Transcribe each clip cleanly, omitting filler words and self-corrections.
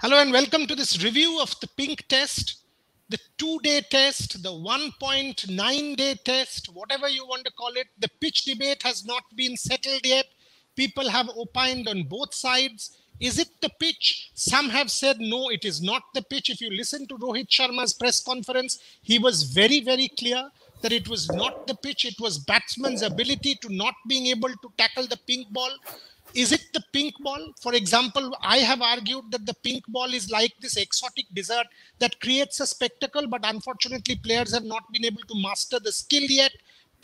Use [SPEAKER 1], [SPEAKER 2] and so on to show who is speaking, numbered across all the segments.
[SPEAKER 1] Hello and welcome to this review of the pink test, the 2-day test, the 1.9-day test, whatever you want to call it. The pitch debate has not been settled yet. People have opined on both sides. Is it the pitch? Some have said, no, it is not the pitch. If you listen to Rohit Sharma's press conference, he was very, very clear that it was not the pitch. It was batsman's ability to not being able to tackle the pink ball. Is it the pink ball? For example, I have argued that the pink ball is like this exotic dessert that creates a spectacle, but unfortunately players have not been able to master the skill yet.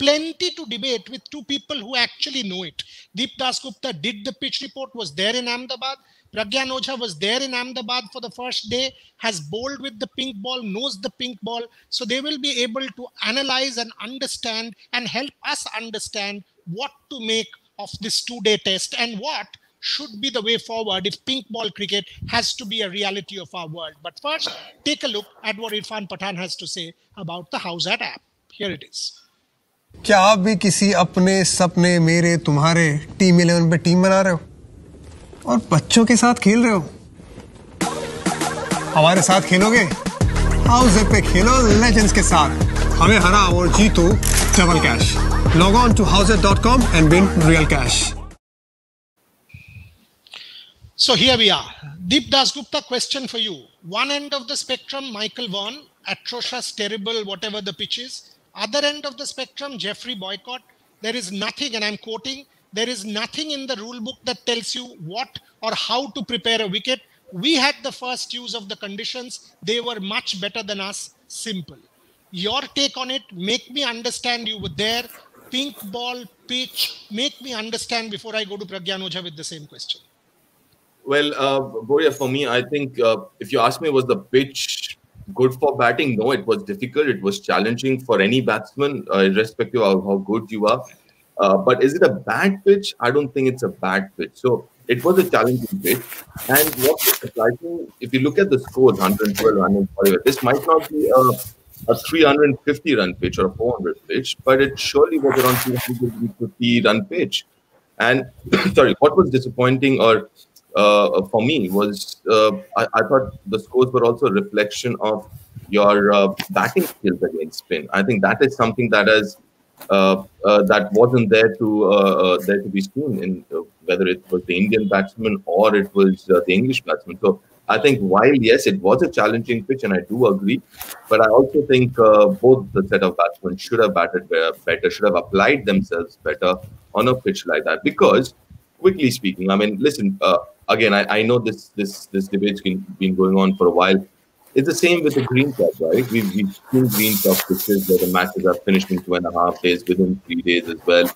[SPEAKER 1] Plenty to debate with two people who actually know it. Deep Dasgupta did the pitch report, was there in Ahmedabad. Pragyan Ojha was there in Ahmedabad for the first day, has bowled with the pink ball, knows the pink ball. So they will be able to analyze and understand and help us understand what to make of this 2-day test and what should be the way forward if pink ball cricket has to be a reality of our world. But first, take a look at what Irfan Pathan has to say about the Howsat app. Here it is.
[SPEAKER 2] क्या आप भी किसी अपने सपने मेरे तुम्हारे team 11 पे team बना रहे हो और बच्चों के साथ खेल रहे हो? हमारे साथ खेलोगे? हाउसएप पे खेलो लेजेंड्स के साथ. हमें हराओ और जीतो double cash. Log on to houseat.com and win real cash.
[SPEAKER 1] So here we are. Deep Dasgupta, question for you. One end of the spectrum, Michael Vaughan, atrocious, terrible, whatever the pitch is. Other end of the spectrum, Jeffrey Boycott. There is nothing, and I'm quoting, there is nothing in the rule book that tells you what or how to prepare a wicket. We had the first use of the conditions. They were much better than us. Simple. Your take on it, make me understand. You were there. Pink ball, pitch, make me understand before I go to Pragyan Ojha with the same question.
[SPEAKER 3] Well, Boria, for me, I think if you ask me, was the pitch good for batting? No, it was difficult. It was challenging for any batsman, irrespective of how good you are. But is it a bad pitch? I don't think it's a bad pitch. So it was a challenging pitch. And what is surprising, if you look at the scores, 112, 140, this might not be a 350-run pitch or a 400 pitch, but it surely was around 250-run pitch. And sorry, what was disappointing or for me was I thought the scores were also a reflection of your batting skills against spin. I think that is something that has that wasn't there to be seen in whether it was the Indian batsman or it was the English batsman. So I think while yes, it was a challenging pitch, and I do agree, but I also think both the set of batsmen should have batted better, should have applied themselves better on a pitch like that. Because, quickly speaking, I mean, listen, again, I know this debate's been going on for a while. It's the same with the green top, right? We've seen green top pitches where the matches are finished in 2.5 days, within 3 days as well.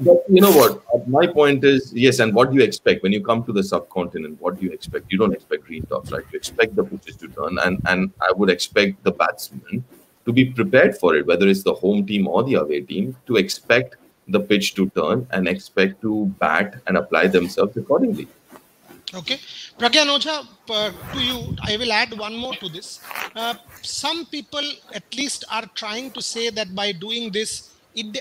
[SPEAKER 3] But you know what? My point is, yes, and what do you expect when you come to the subcontinent? What do you expect? You don't expect green tops, right? You expect the pitches to turn, and I would expect the batsmen to be prepared for it, whether it's the home team or the away team, to expect the pitch to turn and expect to bat and apply themselves accordingly.
[SPEAKER 1] Okay. Pragyan Ojha, to you, I will add one more to this. Some people at least are trying to say that by doing this,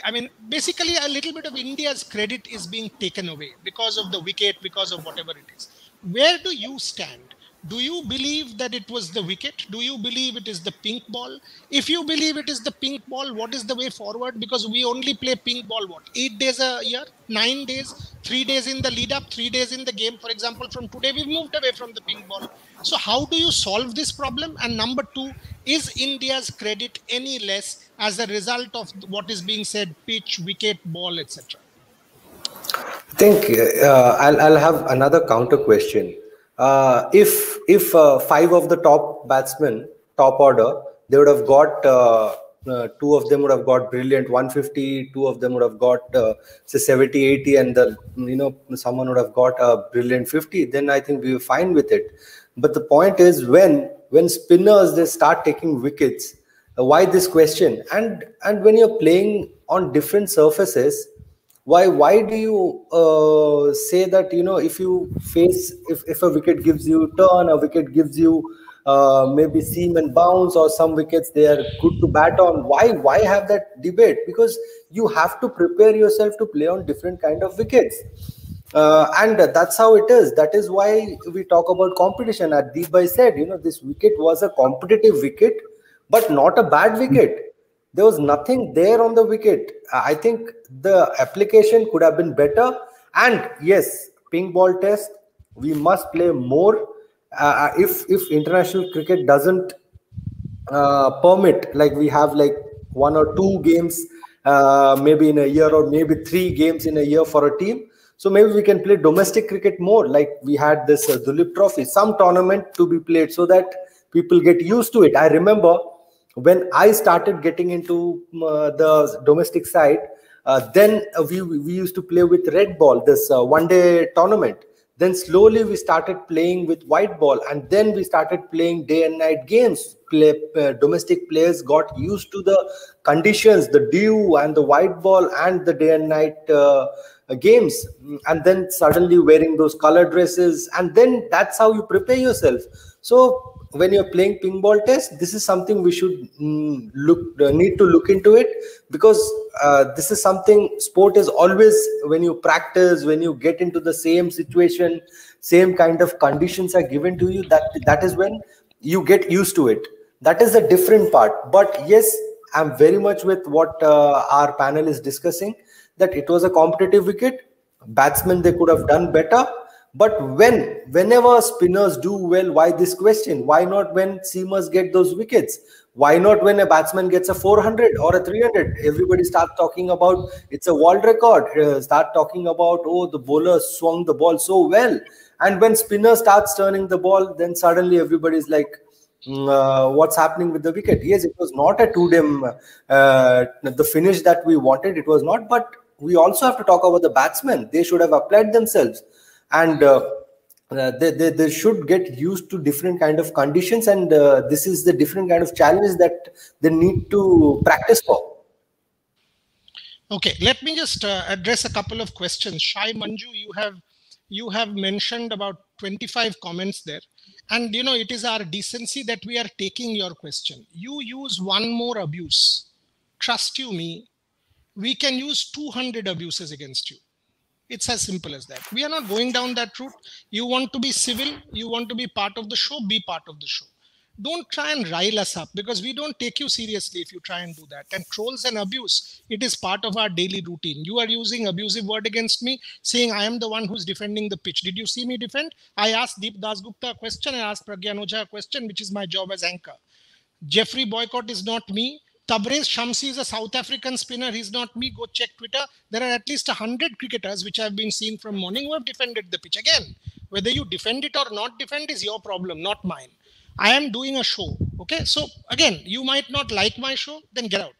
[SPEAKER 1] I mean, basically a little bit of India's credit is being taken away because of the wicket, because of whatever it is. Where do you stand? Do you believe that it was the wicket? Do you believe it is the pink ball? If you believe it is the pink ball, what is the way forward? Because we only play pink ball, what, 8 days a year, 9 days, 3 days in the lead up, 3 days in the game. For example, from today, we've moved away from the pink ball. So how do you solve this problem? And number two, is India's credit any less as a result of what is being said, pitch, wicket, ball, etc.?
[SPEAKER 4] I think I'll have another counter question. If 5 of the top batsmen, top order, they would have got 2 of them would have got brilliant 150, 2 of them would have got say 70, 80, and someone would have got a brilliant 50. Then I think we were fine with it. But the point is, when spinners they start taking wickets, why this question? And when you're playing on different surfaces, why do you say that if you face if a wicket gives you turn, a wicket gives you maybe seam and bounce, or some wickets they are good to bat on? Why have that debate? Because you have to prepare yourself to play on different kind of wickets. And that's how it is. That is why we talk about competition. As Deep said, this wicket was a competitive wicket, but not a bad wicket. There was nothing there on the wicket. I think the application could have been better. And yes, pink ball test, we must play more. If international cricket doesn't permit, like we have like 1 or 2 games maybe in a year, or maybe 3 games in a year for a team, so maybe we can play domestic cricket more, like we had this Dulip Trophy, some tournament to be played, so that people get used to it. I remember when I started getting into the domestic side, then we used to play with red ball, this one-day tournament. Then slowly we started playing with white ball, and then we started playing day and night games. Domestic players got used to the conditions, the dew and the white ball and the day and night games, and then suddenly wearing those color dresses, and then that's how you prepare yourself. So when you're playing ping ball test, this is something we should need to look into it, because this is something, sport is always, when you practice, when you get into the same situation, same kind of conditions are given to you, that is when you get used to it. That is a different part. But yes, I'm very much with what our panel is discussing, that it was a competitive wicket. Batsmen, they could have done better. But whenever spinners do well, why this question? Why not when seamers get those wickets? Why not when a batsman gets a 400 or a 300? Everybody starts talking about it's a world record. Start talking about, oh, the bowler swung the ball so well. And when spinner starts turning the ball, then suddenly everybody's like, what's happening with the wicket? Yes, it was not a the finish that we wanted. It was not. But we also have to talk about the batsmen. They should have applied themselves. And they should get used to different kind of conditions, and this is the different kind of challenge that they need to practice for.
[SPEAKER 1] Okay, let me just address a couple of questions. Shai Manju, you have mentioned about 25 comments there, and it is our decency that we are taking your question. You use one more abuse. Trust you me, we can use 200 abuses against you. It's as simple as that. We are not going down that route. You want to be civil, you want to be part of the show, be part of the show. Don't try and rile us up, because we don't take you seriously if you try and do that. And trolls and abuse, it is part of our daily routine. You are using abusive word against me, saying I am the one who's defending the pitch. Did you see me defend? I asked Deep Dasgupta a question, I asked Pragyan Ojha a question, which is my job as anchor. Jeffrey Boycott is not me. Tabrez Shamsi is a South African spinner. He's not me. Go check Twitter. There are at least 100 cricketers which I've been seeing from morning who have defended the pitch. Again, whether you defend it or not defend is your problem, not mine. I am doing a show. Okay. So again, you might not like my show, then get out.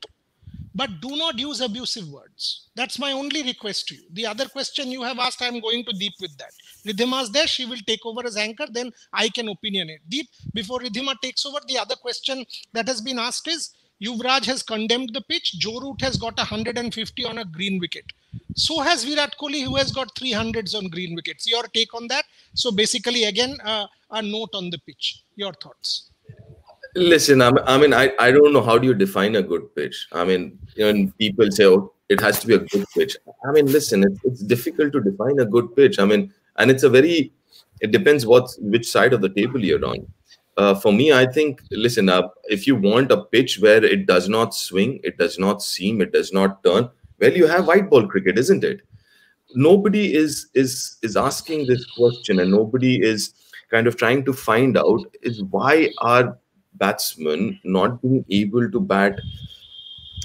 [SPEAKER 1] But do not use abusive words. That's my only request to you. The other question you have asked, I'm going to Deep with that. Ridhima's there. She will take over as anchor. Then I can opinionate. Deep, before Ridhima takes over, the other question that has been asked is, Yuvraj has condemned the pitch. Joe Root has got 150 on a green wicket. So has Virat Kohli, who has got 300s on green wickets. Your take on that? So basically, again, a note on the pitch. Your thoughts?
[SPEAKER 3] Listen, I mean, I don't know, how do you define a good pitch? I mean, when people say, oh, it has to be a good pitch. I mean, listen, it's difficult to define a good pitch. I mean, and it depends which side of the table you're on. For me, I think, listen, if you want a pitch where it does not swing, it does not seam, it does not turn, well, you have white ball cricket, isn't it? Nobody is asking this question, and nobody is kind of trying to find out is why are batsmen not being able to bat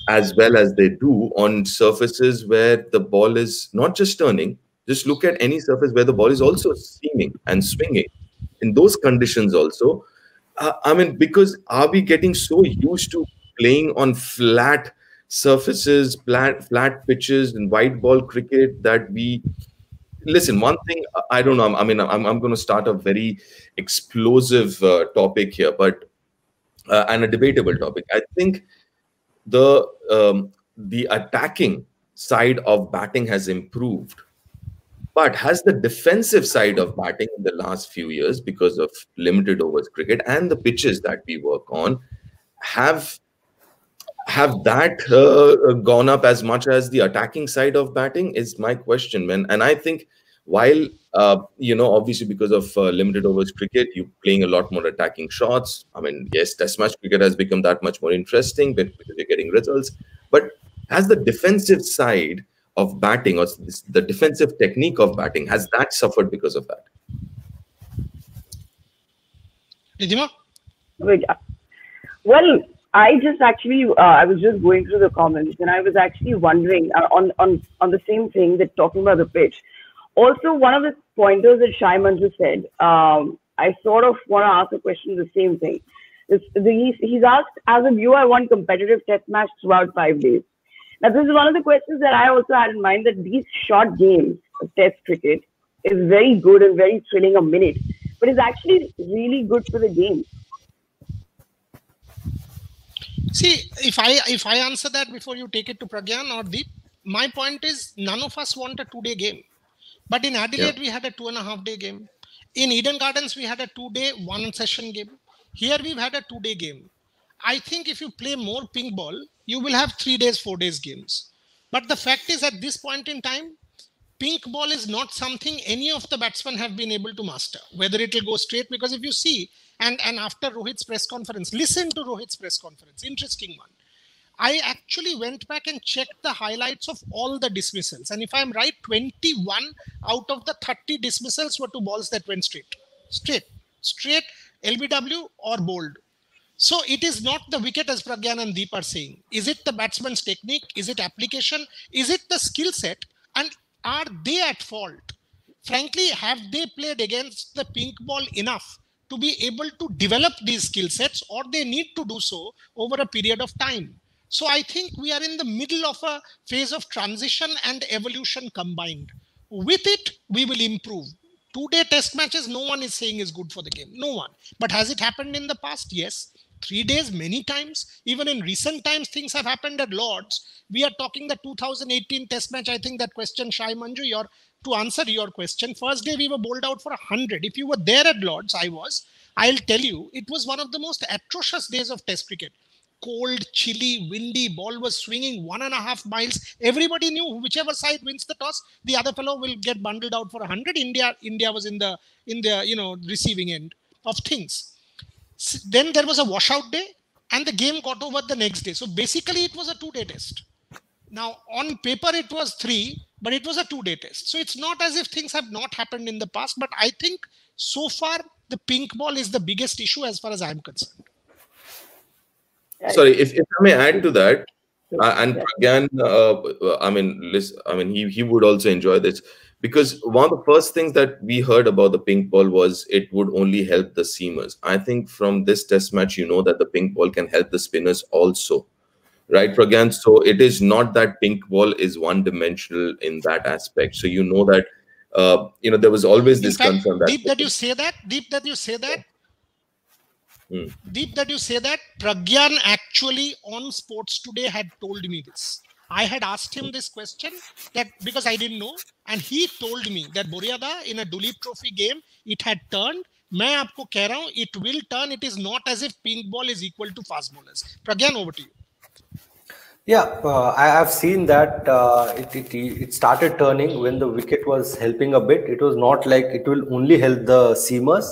[SPEAKER 3] as well as they do on surfaces where the ball is not just turning. Just look at any surface where the ball is also seaming and swinging. In those conditions also, I mean, because are we getting so used to playing on flat surfaces, flat pitches and white ball cricket that we... Listen, one thing, I don't know, I mean, I'm going to start a very explosive topic here, but and a debatable topic. I think the attacking side of batting has improved. But has the defensive side of batting in the last few years, because of limited overs cricket and the pitches that we work on, have that gone up as much as the attacking side of batting is my question, man. And I think While obviously because of limited overs cricket, you're playing a lot more attacking shots. I mean, yes, Test match cricket has become that much more interesting because you're getting results. But has the defensive side of batting, or the defensive technique of batting, has that suffered because of that?
[SPEAKER 1] Ridhima?
[SPEAKER 5] Well, I just actually, I was just going through the comments, and I was actually wondering on the same thing, that talking about the pitch. Also, one of the pointers that Shai Manju said, I sort of want to ask a question, the same thing. He's asked, as a viewer, I want competitive test match throughout 5 days. Now, this is one of the questions that I also had in mind, that these short games of test cricket is very good and very thrilling a minute, but it's actually really good for the game.
[SPEAKER 1] See, if I answer that before you take it to Pragyan or Deep, my point is none of us want a 2-day game. But in Adelaide, we had a 2.5-day game. In Eden Gardens, we had a 2-day, 1-session game. Here, we've had a 2-day game. I think if you play more pink ball, you will have 3 days, 4 days games. But the fact is, at this point in time, pink ball is not something any of the batsmen have been able to master. Whether it will go straight, because if you see, and after Rohit's press conference, listen to Rohit's press conference, interesting one. I actually went back and checked the highlights of all the dismissals. And if I'm right, 21 out of the 30 dismissals were to balls that went straight, LBW or bowled. So it is not the wicket, as Pragyan and Deep are saying. Is it the batsman's technique? Is it application? Is it the skill set? And are they at fault? Frankly, have they played against the pink ball enough to be able to develop these skill sets, or they need to do so over a period of time? So I think we are in the middle of a phase of transition and evolution combined. With it, we will improve. 2-day test matches, no one is saying is good for the game. No one. But has it happened in the past? Yes. 3 days, many times. Even in recent times, things have happened at Lords. We are talking the 2018 test match. I think that question, Shai Manju, to answer your question, first day we were bowled out for 100. If you were there at Lords, I'll tell you, it was one of the most atrocious days of test cricket. Cold, chilly, windy, ball was swinging 1.5 miles. Everybody knew whichever side wins the toss, the other fellow will get bundled out for 100. India was in the receiving end of things. Then there was a washout day, and the game got over the next day. So basically, it was a 2-day test. Now, on paper, it was 3, but it was a 2-day test. So it's not as if things have not happened in the past. But I think so far, the pink ball is the biggest issue as far as I'm concerned.
[SPEAKER 3] Sorry, if I may add to that, and again, he would also enjoy this, because one of the first things that we heard about the pink ball was it would only help the seamers. I think from this test match, you know that the pink ball can help the spinners also, right, Pragyan? So it is not that pink ball is one-dimensional in that aspect. So you know that there was always this concern that
[SPEAKER 1] Deep that you say that, Pragyan actually on Sports Today had told me this. I had asked him this question because I didn't know, and he told me that Boriada in a Duleep Trophy game, it had turned. मैं आपको कह रहा हूं, it will turn. It is not as if pink ball is equal to fast bowlers. Pragyan, over to you.
[SPEAKER 4] Yeah, I have seen that it started turning when the wicket was helping a bit. It was not like it will only help the seamers.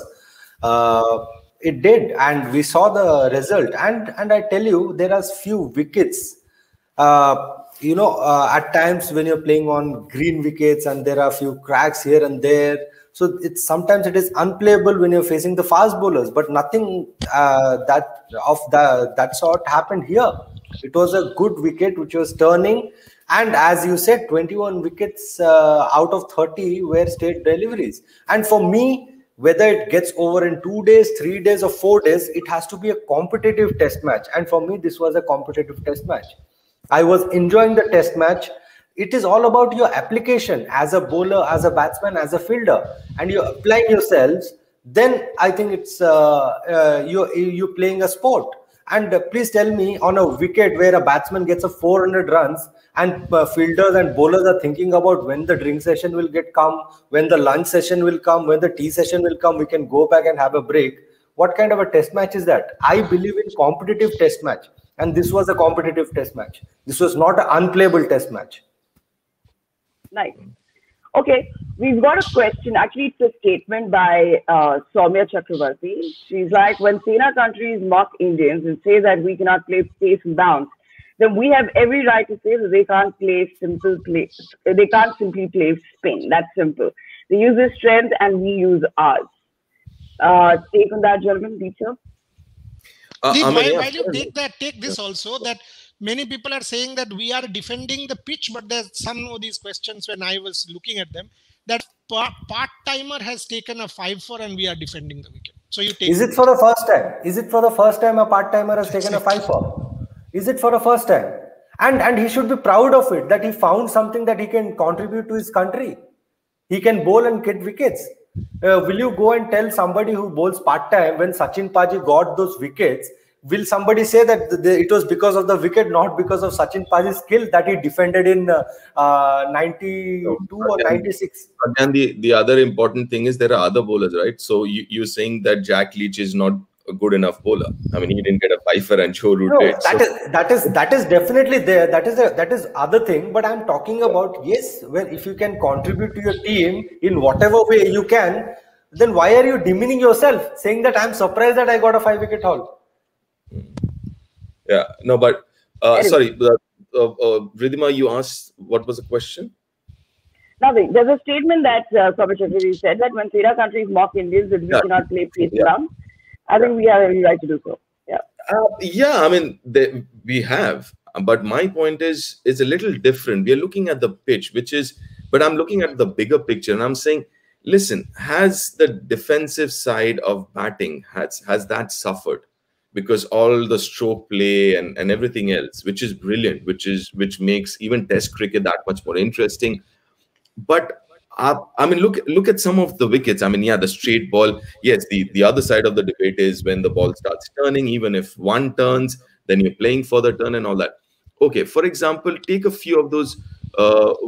[SPEAKER 4] It did, and we saw the result. And I tell you, there are few wickets. At times when you're playing on green wickets and there are a few cracks here and there, so sometimes it is unplayable when you're facing the fast bowlers. But nothing that sort happened here. It was a good wicket which was turning, and as you said, 21 wickets out of 30 were straight deliveries. And for me, whether it gets over in 2 days, 3 days, or 4 days, it has to be a competitive test match. And for me, this was a competitive test match. I was enjoying the test match. It is all about your application as a bowler, as a batsman, as a fielder, and you're applying yourselves. Then I think it's you're playing a sport. And please tell me, on a wicket where a batsman gets a 400 runs and fielders and bowlers are thinking about when the drink session will come, when the lunch session will come, when the tea session will come, we can go back and have a break. What kind of a test match is that? I believe in competitive test match. And this was a competitive test match. This was not an unplayable test match.
[SPEAKER 5] Nice. Okay, we've got a question. Actually, it's a statement by Soumya Chakravarti. She's like, when Sena countries mock Indians and say that we cannot play pace and bounce, then we have every right to say that they can't play simple play. They can't simply play spin. That's simple. They use their strength and we use ours. Take on that, gentlemen, teacher.
[SPEAKER 1] While you take this also, that many people are saying that we are defending the pitch, but there's some of these questions when I was looking at them, that part-timer has taken a 5-4 and we are defending the wicket. So you take.
[SPEAKER 4] Is it for the first time? Is it for the first time a part-timer has taken a 5-4? Is it for the first time? And he should be proud of it, that he found something that he can contribute to his country. He can bowl and get wickets. Will you go and tell somebody who bowls part-time when Sachin Paji got those wickets, will somebody say that it was because of the wicket, not because of Sachin Paji's skill that he defended in 92 or 96?
[SPEAKER 3] And the other important thing is there are other bowlers, right? So you're saying that Jack Leach is not a good enough bowler. I mean, he didn't get a 5-4 and Joe Root did.
[SPEAKER 4] That is definitely there. That is other thing. But I'm talking about, yes, well, if you can contribute to your team in whatever way you can, then why are you demeaning yourself, saying that I'm surprised that I got a 5-wicket haul?
[SPEAKER 3] Yeah, no, but sorry, Ridhima, you asked what was the question?
[SPEAKER 5] Nothing. There's a statement that Soumya Chakravarti said that when Sena countries mock Indians, that we cannot play pace around. I think we have every right to do so. Yeah.
[SPEAKER 3] I mean, we have. But my point is a little different. We are looking at the pitch, but I'm looking at the bigger picture, and I'm saying, listen, has the defensive side of batting, has that suffered? Because all the stroke play and everything else, which is brilliant, which makes even Test cricket that much more interesting. But I mean, look at some of the wickets. I mean, yeah, the straight ball. Yes, the other side of the debate is when the ball starts turning. Even if one turns, then you're playing for the turn and all that. Okay, for example, take a few of those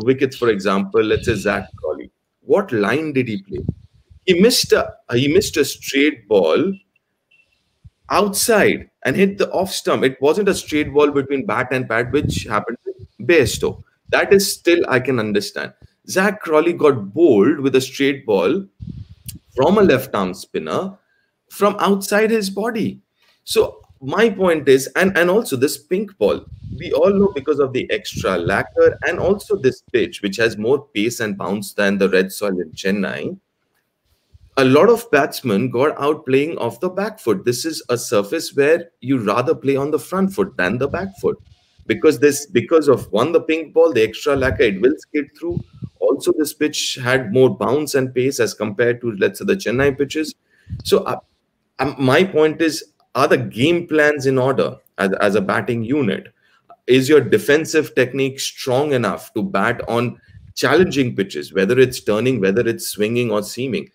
[SPEAKER 3] wickets. For example, let's say Zach Crawley. What line did he play? He missed a straight ball outside and hit the off stump. It wasn't a straight ball between bat and pad, which happened with Bairstow. That is still I can understand. Zach Crawley got bowled with a straight ball from a left-arm spinner from outside his body. So my point is, and also this pink ball, we all know because of the extra lacquer and also this pitch, which has more pace and bounce than the red soil in Chennai, a lot of batsmen got out playing off the back foot. This is a surface where you rather play on the front foot than the back foot. Because of one, the pink ball, the extra lacquer, it will skid through. Also, this pitch had more bounce and pace as compared to, let's say, the Chennai pitches. So my point is, are the game plans in order as a batting unit? Is your defensive technique strong enough to bat on challenging pitches, whether it's turning, whether it's swinging or seaming?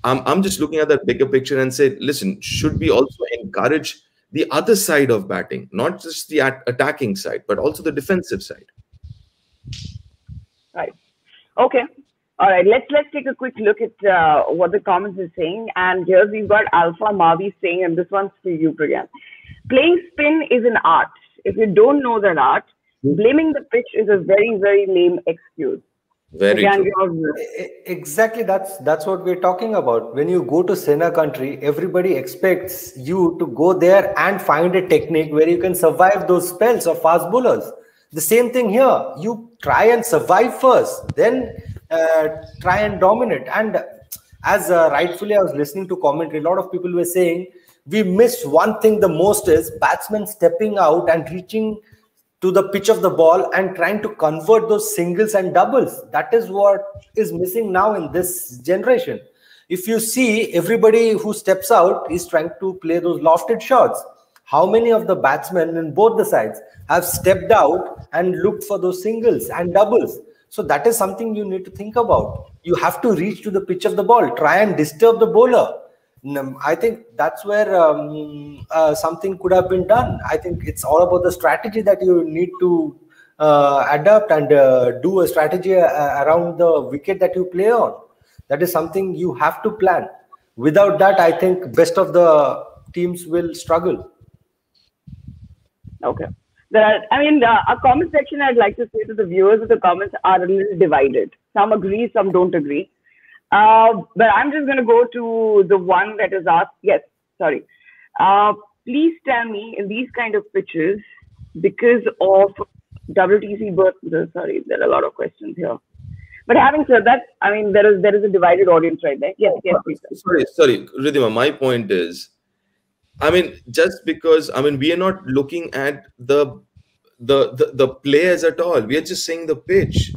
[SPEAKER 3] I'm just looking at that bigger picture and say, listen, should we also encourage the other side of batting, not just the attacking side, but also the defensive side?
[SPEAKER 5] Right. Okay. All right. Let's take a quick look at what the comments are saying. And here we've got Alpha Mavi saying, and this one's for you, Pragyan. Playing spin is an art. If you don't know that art, blaming the pitch is a very, very lame excuse.
[SPEAKER 3] Very true.
[SPEAKER 4] Exactly, that's what we're talking about. When you go to Sena country, everybody expects you to go there and find a technique where you can survive those spells of fast bowlers. The same thing here. You try and survive first, then try and dominate. And as rightfully I was listening to commentary, a lot of people were saying we missed one thing the most is batsmen stepping out and reaching to the pitch of the ball and trying to convert those singles and doubles. That is what is missing now in this generation. If you see, everybody who steps out is trying to play those lofted shots. How many of the batsmen in both the sides have stepped out and looked for those singles and doubles? So that is something you need to think about. You have to reach to the pitch of the ball, try and disturb the bowler. I think that's where something could have been done. I think it's all about the strategy that you need to adapt and do a strategy around the wicket that you play on. That is something you have to plan. Without that, I think best of the teams will struggle.
[SPEAKER 5] Okay. A comment section, I'd like to say to the viewers of the comments are a little divided. Some agree, some don't agree. But I'm just going to go to the one that is asked. Yes, sorry. Please tell me, in these kind of pitches, because of WTC birth, sorry, there are a lot of questions here. But having said that, I mean, there is a divided audience right there. Yes, please.
[SPEAKER 3] Sorry, Ridhima, my point is, I mean, just because, I mean, we are not looking at the players at all. We are just saying the pitch.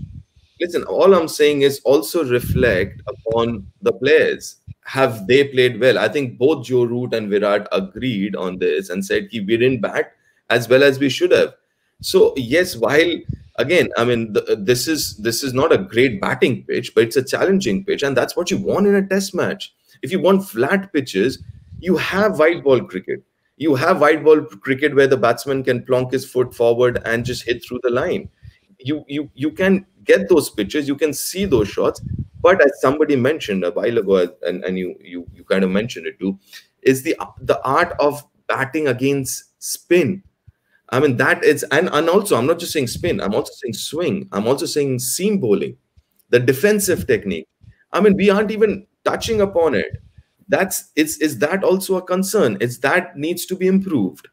[SPEAKER 3] Listen, all I'm saying is also reflect upon the players. Have they played well? I think both Joe Root and Virat agreed on this and said we didn't bat as well as we should have. So yes, while again, I mean, this is not a great batting pitch, but it's a challenging pitch, and that's what you want in a test match. If you want flat pitches, you have white ball cricket. You have white ball cricket where the batsman can plonk his foot forward and just hit through the line. You can get those pitches, you can see those shots, but as somebody mentioned a while ago, and you kind of mentioned it too, is the art of batting against spin. I mean, that is, and also I'm not just saying spin, I'm also saying swing, I'm also saying seam bowling, the defensive technique. I mean, we aren't even touching upon it. Is that also a concern? It's that needs to be improved.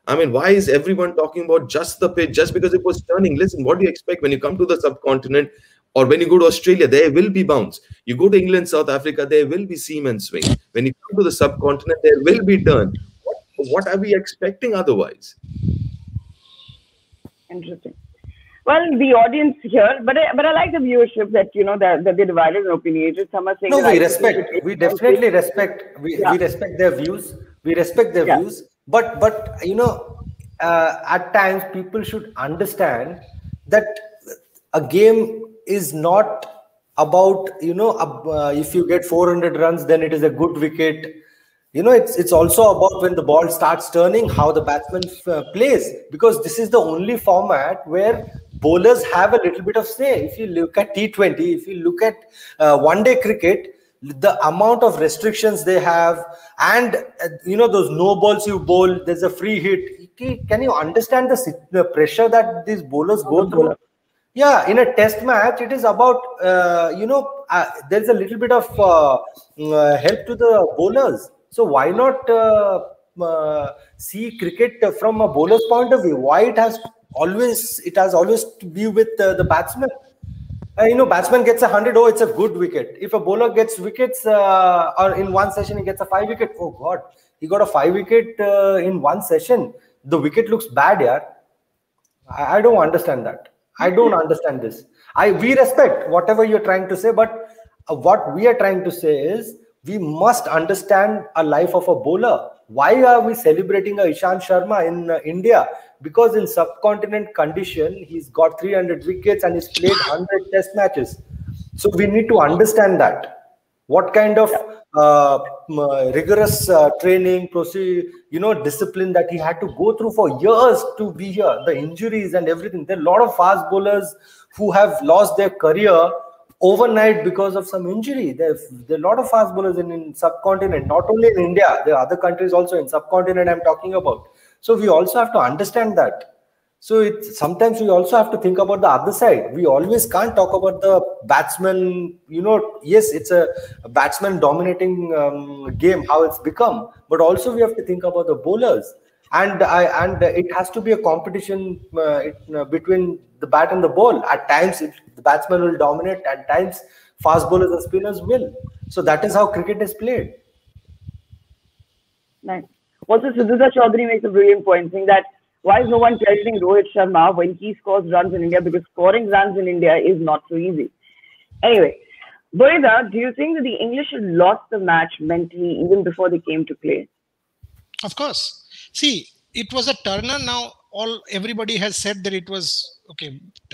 [SPEAKER 3] I mean, why is everyone talking about just the pitch, just because it was turning? Listen, what do you expect when you come to the subcontinent or when you go to Australia? There will be bounce. You go to England, South Africa, there will be seam and swing. When you come to the subcontinent, there will be turn. What are we expecting otherwise?
[SPEAKER 5] Interesting. Well, the audience here, but I like the viewership that that they divided an opinion. Some are saying
[SPEAKER 4] no, we respect. We definitely respect. We respect their views. We respect their views. But at times people should understand that a game is not about if you get 400 runs, then it is a good wicket. It's also about when the ball starts turning, how the batsman plays, because this is the only format where bowlers have a little bit of say. If you look at T20, if you look at one-day cricket, the amount of restrictions they have, and those no balls you bowl, there's a free hit. Can you understand the pressure that these bowlers go through? Yeah, in a test match, it is about there's a little bit of help to the bowlers. So why not see cricket from a bowler's point of view? Why it has always to be with the batsman. Batsman gets 100, oh, it's a good wicket. If a bowler gets wickets or in one session he gets a 5 wicket, oh God, he got a 5 wicket in one session. The wicket looks bad, yeah. I don't understand that. I don't understand this. We respect whatever you're trying to say, but what we are trying to say is we must understand a life of a bowler. Why are we celebrating Ishant Sharma in India? Because in subcontinent condition, he's got 300 wickets and he's played 100 test matches. So we need to understand that. What kind of rigorous training, discipline that he had to go through for years to be here, the injuries and everything. There are a lot of fast bowlers who have lost their career overnight because of some injury. There are a lot of fast bowlers in subcontinent, not only in India, there are other countries also in subcontinent I'm talking about. So we also have to understand that. So sometimes we also have to think about the other side. We always can't talk about the batsman, yes, it's a batsman dominating game, how it's become, but also we have to think about the bowlers. And it has to be a competition between the bat and the ball. At times, the batsman will dominate. At times, fast bowlers and spinners will. So that is how cricket is played.
[SPEAKER 5] Nice. Also, Sudhir Chaudhary makes a brilliant point, saying that why is no one questioning Rohit Sharma when he scores runs in India? Because scoring runs in India is not so easy. Anyway, Boida, do you think that the English had lost the match mentally even before they came to play?
[SPEAKER 1] Of course. See, it was a turner. Now, everybody has said that it was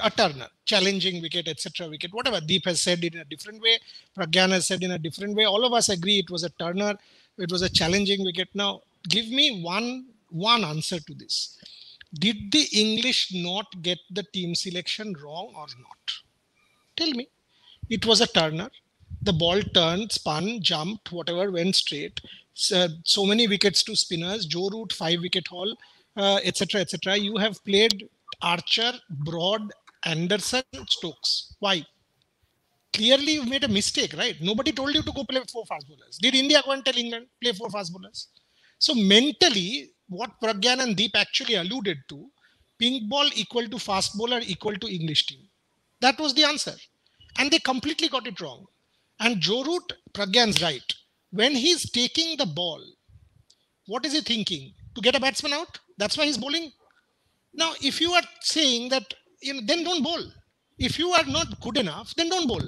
[SPEAKER 1] a turner, challenging wicket, etc. wicket, whatever. Deep has said it in a different way. Pragyan has said in a different way. All of us agree it was a turner. It was a challenging wicket. Now, give me one answer to this. Did the English not get the team selection wrong or not? Tell me. It was a turner. The ball turned, spun, jumped, whatever, went straight. So many wickets to spinners. Joe Root 5-wicket haul, etc., etc. You have played Archer, Broad, Anderson, Stokes. Why? clearly you've made a mistake, right? Nobody told you to go play with 4 fast bowlers. Did India go and tell England, play 4 fast bowlers? So mentally, what Pragyan and Deep actually alluded to, pink ball equal to fast bowler equal to English team. That was the answer. And they completely got it wrong. And Joe Root, Pragyan's right. When he's taking the ball, what is he thinking? To get a batsman out? That's why he's bowling. Now, if you are saying that, then don't bowl. If you are not good enough, then don't bowl.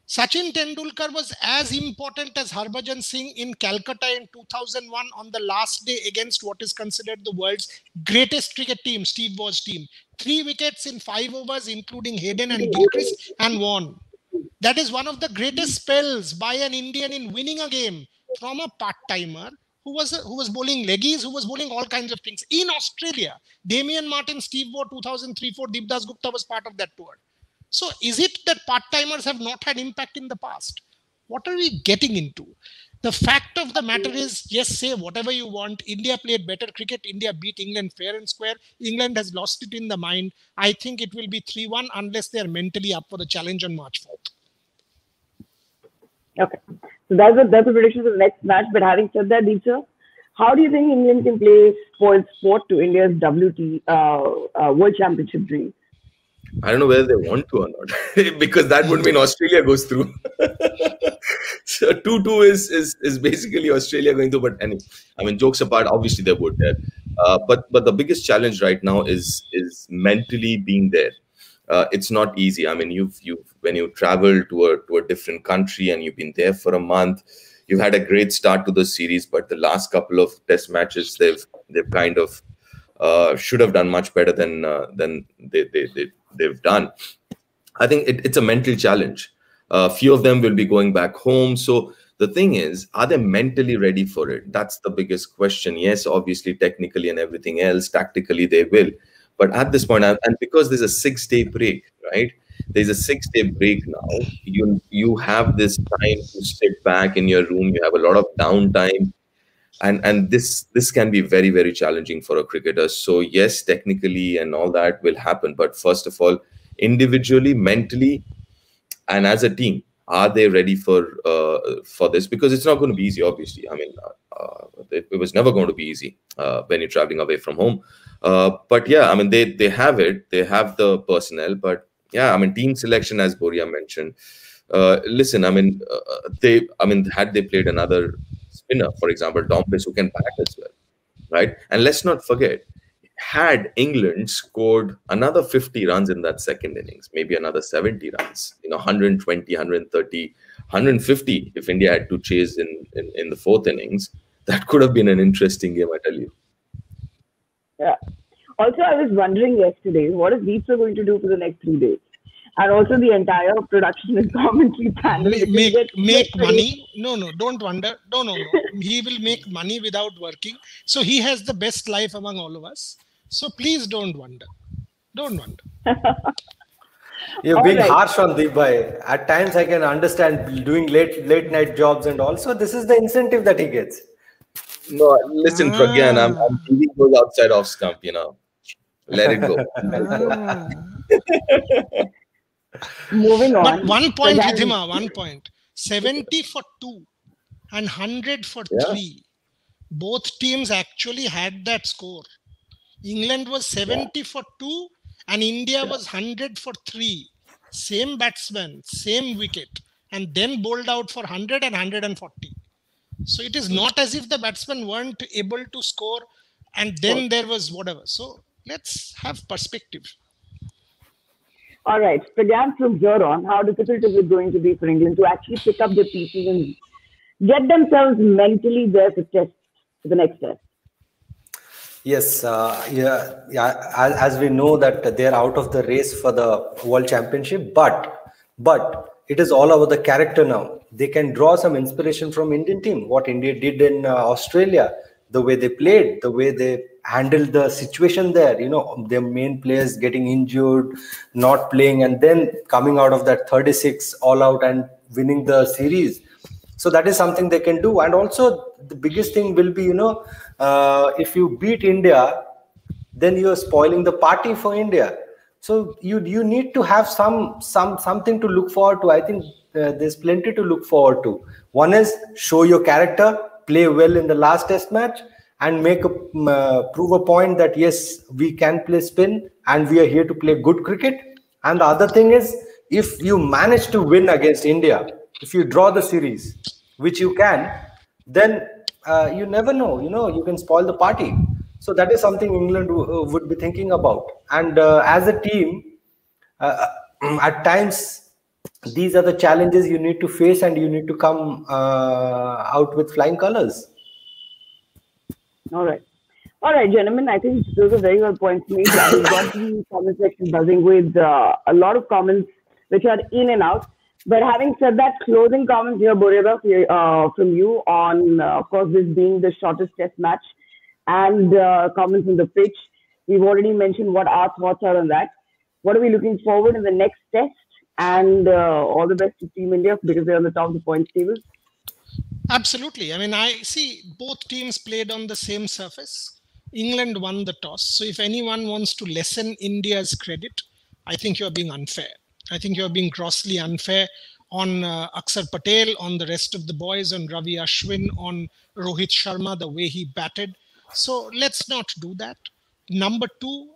[SPEAKER 1] Sachin Tendulkar was as important as Harbhajan Singh in Calcutta in 2001 on the last day against what is considered the world's greatest cricket team, Steve Waugh's team. 3 wickets in 5 overs, including Hayden and Gilchrist, and won. That is one of the greatest spells by an Indian in winning a game from a part-timer who was bowling leggies, who was bowling all kinds of things in Australia. Damian Martin, Steve Waugh, 2003-4, Deepdas Gupta was part of that tour. So is it that part-timers have not had impact in the past? What are we getting into? The fact of the matter is, yes, say whatever you want. India played better cricket. India beat England fair and square. England has lost it in the mind. I think it will be 3-1 unless they are mentally up for the challenge on March 4th.
[SPEAKER 5] Okay. So that's a prediction for the next match. But having said that, Deepsa, how do you think England can play spoiled sport to India's World Championship dream?
[SPEAKER 3] I don't know whether they want to or not, because that would mean Australia goes through. So 2-2 is basically Australia going through. But anyway, I mean, jokes apart, obviously they would there. But the biggest challenge right now is mentally being there. It's not easy. I mean, when you travel to a different country and you've been there for a month, you've had a great start to the series, but the last couple of test matches they've kind of should have done much better than they've done. I think it's a mental challenge. A few of them will be going back home. So the thing is, are they mentally ready for it? That's the biggest question. Yes, obviously, technically and everything else, tactically they will. But at this point, and because there's a 6-day break, right? There's a 6-day break now. You have this time to sit back in your room. You have a lot of downtime. And this can be very, very challenging for a cricketer. So yes, technically and all that will happen. But first of all, individually, mentally, and as a team, are they ready for this? Because it's not going to be easy, obviously. I mean, it was never going to be easy when you're traveling away from home. But yeah, I mean, they have it. They have the personnel. But yeah, I mean, team selection, as Boria mentioned. Listen, I mean, had they played another spinner, for example, Tompkins, who can bat as well, right? And let's not forget, had England scored another 50 runs in that second innings, maybe another 70 runs, 120, 130, 150, if India had to chase in the fourth innings, that could have been an interesting game, I tell you.
[SPEAKER 5] Yeah. Also, I was wondering yesterday, what is Deepsa going to do for the next 3 days? And also the entire production and commentary panel.
[SPEAKER 1] Make money. No, don't wonder. No. He will make money without working. So he has the best life among all of us. So please don't wonder. Don't wonder.
[SPEAKER 4] You're being harsh on Deep Bhai. At times I can understand doing late night jobs and also this is the incentive that he gets.
[SPEAKER 3] No, listen, Pragyan, I'm leaving those outside off stump, Let it go.
[SPEAKER 5] Moving on.
[SPEAKER 1] But 1 point, Ridhima, 1 point. 70 for 2 and 100 for 3. Both teams actually had that score. England was 70 for 2 and India was 100 for 3. Same batsman, same wicket, and then bowled out for 100 and 140. So it is not as if the batsmen weren't able to score and then there was whatever. So let's have perspective.
[SPEAKER 5] All right, Pragyan, from here on, how difficult is it going to be for England to actually pick up the pieces and get themselves mentally there to test for the next test?
[SPEAKER 4] Yes, as we know that they're out of the race for the World Championship, but it is all about the character now. They can draw some inspiration from Indian team, what India did in Australia, the way they played, the way they handled the situation there, their main players getting injured, not playing, and then coming out of that 36 all out and winning the series. So that is something they can do. And also the biggest thing will be, if you beat India, then you're spoiling the party for India. So you need to have something to look forward to. I think there's plenty to look forward to. One is show your character, play well in the last test match, and prove a point that yes, we can play spin and we are here to play good cricket. And the other thing is, if you manage to win against India, if you draw the series, which you can, then you never know. You can spoil the party. So that is something England would be thinking about. And as a team, at times, these are the challenges you need to face, and you need to come out with flying colors.
[SPEAKER 5] All right, gentlemen. I think those are very good points made. We've got the comment section buzzing with a lot of comments which are in and out. But having said that, closing comments here, Boreba, from you on, of course, this being the shortest test match, and comments on the pitch. We've already mentioned what our thoughts are on that. What are we looking forward in the next test? And all the best to Team India because they're on the top of the points table.
[SPEAKER 1] Absolutely. I mean, I see both teams played on the same surface. England won the toss. So if anyone wants to lessen India's credit, I think you're being unfair. I think you're being grossly unfair on Akshar Patel, on the rest of the boys, on Ravi Ashwin, on Rohit Sharma, the way he batted. So let's not do that. Number two,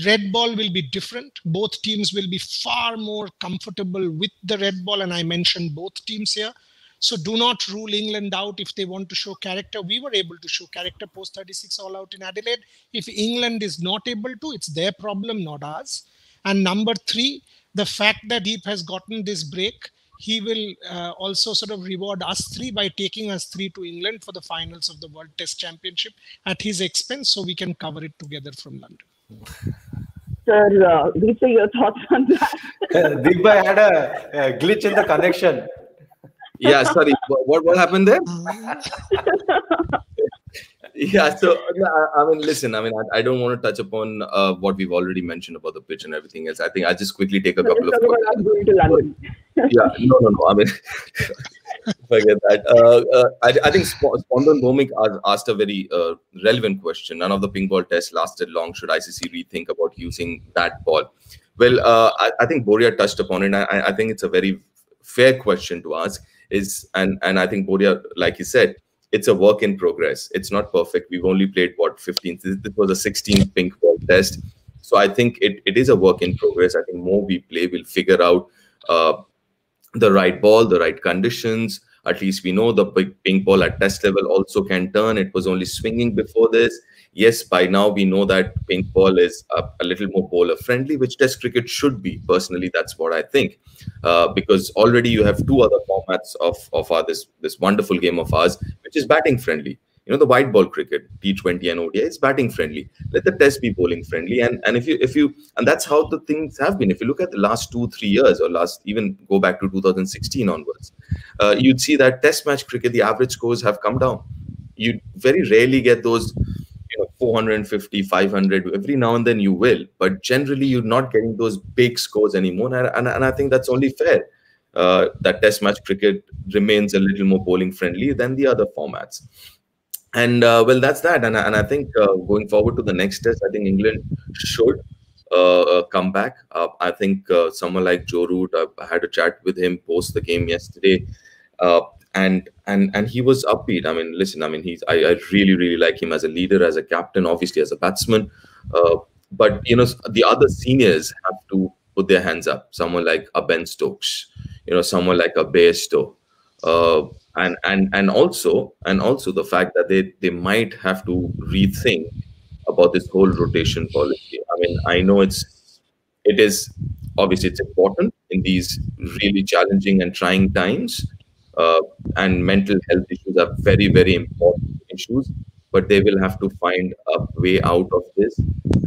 [SPEAKER 1] red ball will be different. Both teams will be far more comfortable with the red ball. And I mentioned both teams here. So do not rule England out if they want to show character. We were able to show character post 36 all out in Adelaide. If England is not able to, it's their problem, not ours. And number three, the fact that Deep has gotten this break, he will also sort of reward us three by taking us three to England for the finals of the World Test Championship at his expense, so we can cover it together from London.
[SPEAKER 5] Sir, Deep, your thoughts on that?
[SPEAKER 4] Deep had a glitch in the connection.
[SPEAKER 3] Yeah, sorry. What happened there? Yeah, so I mean, listen. I mean, I don't want to touch upon what we've already mentioned about the pitch and everything else. I think I'll just quickly take a couple of.
[SPEAKER 5] I'm going to London.
[SPEAKER 3] Yeah, no. I mean, forget that. I think Spondan Bhomik asked a very relevant question. None of the pink ball tests lasted long. Should ICC rethink about using that ball? Well, I think Boria touched upon it. I think it's a very fair question to ask. And I think Boria, like he said, it's a work in progress. It's not perfect. We've only played, 15th? This was a 16th pink ball test. So I think it is a work in progress. I think more we play, we'll figure out the right ball, the right conditions. At least we know the pink ball at test level also can turn. It was only swinging before this. Yes, by now we know that pink ball is a little more bowler friendly, which test cricket should be. Personally, that's what I think. Because already you have two other formats of this wonderful game of ours, which is batting friendly. You know, the white ball cricket, T20 and ODI, is batting friendly. Let the test be bowling friendly. And if you and that's how the things have been. If you look at the last 2-3 years, or even go back to 2016 onwards, you'd see that test match cricket, the average scores have come down. You very rarely get those 450, 500. Every now and then you will, but generally you're not getting those big scores anymore. And I think that's only fair. That test match cricket remains a little more bowling friendly than the other formats. And well, that's that. And I think going forward to the next test, I think England should come back. I think someone like Joe Root, I had a chat with him post the game yesterday. And he was upbeat. I mean, listen, I mean, I really, really like him as a leader, as a captain, obviously as a batsman. But, the other seniors have to put their hands up. Someone like a Ben Stokes, someone like a Bairstow. And also the fact that they might have to rethink about this whole rotation policy. I mean, I know it is obviously it's important in these really challenging and trying times. And mental health issues are very, very important issues, but they will have to find a way out of this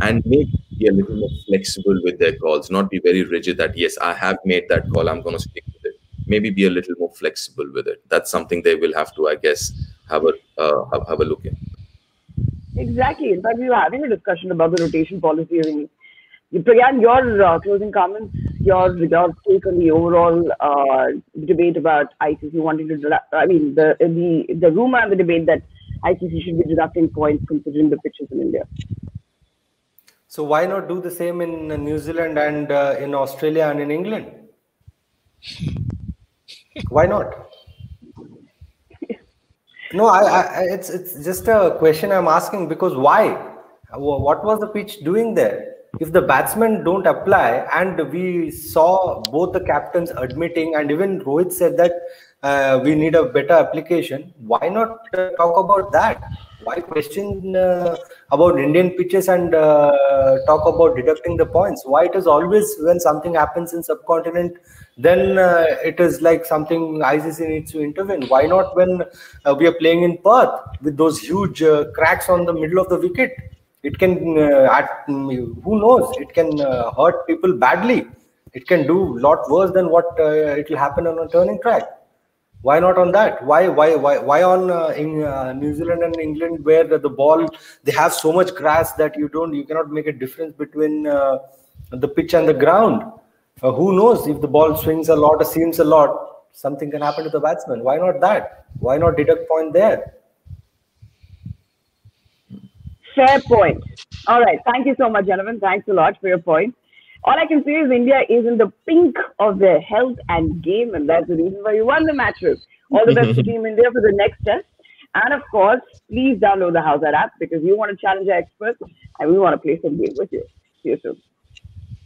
[SPEAKER 3] and be a little more flexible with their calls, not be very rigid that, yes, I have made that call, I'm going to stick with it. Maybe be a little more flexible with it. That's something they will have to, I guess, have a look in.
[SPEAKER 5] Exactly. In fact, we were having a discussion about the rotation policy. Pragyan, your closing comments, your take on the overall debate about ICC wanting to, I mean, the rumor and the debate that ICC should be deducting points considering the pitches in India.
[SPEAKER 4] So why not do the same in New Zealand and in Australia and in England? Why not? No, it's just a question I'm asking, because why? What was the pitch doing there? If the batsmen don't apply, and we saw both the captains admitting, and even Rohit said that we need a better application, why not talk about that? Why question about Indian pitches and talk about deducting the points? Why it is always when something happens in subcontinent, then it is like something ICC needs to intervene? Why not when we are playing in Perth with those huge cracks on the middle of the wicket? It can, who knows, it can hurt people badly. It can do a lot worse than what it will happen on a turning track. Why not on that? Why on in New Zealand and England, where the ball, they have so much grass that you cannot make a difference between the pitch and the ground. Who knows, if the ball swings a lot or seams a lot, something can happen to the batsman. Why not that? Why not deduct point there?
[SPEAKER 5] Fair point. All right. Thank you so much, gentlemen. Thanks a lot for your point. All I can say is India is in the pink of their health and game, and that's the reason why you won the match. All the best to Team India for the next test. And of course, please download the Howzat app, because you want to challenge our experts and we want to play some game with you. See you soon.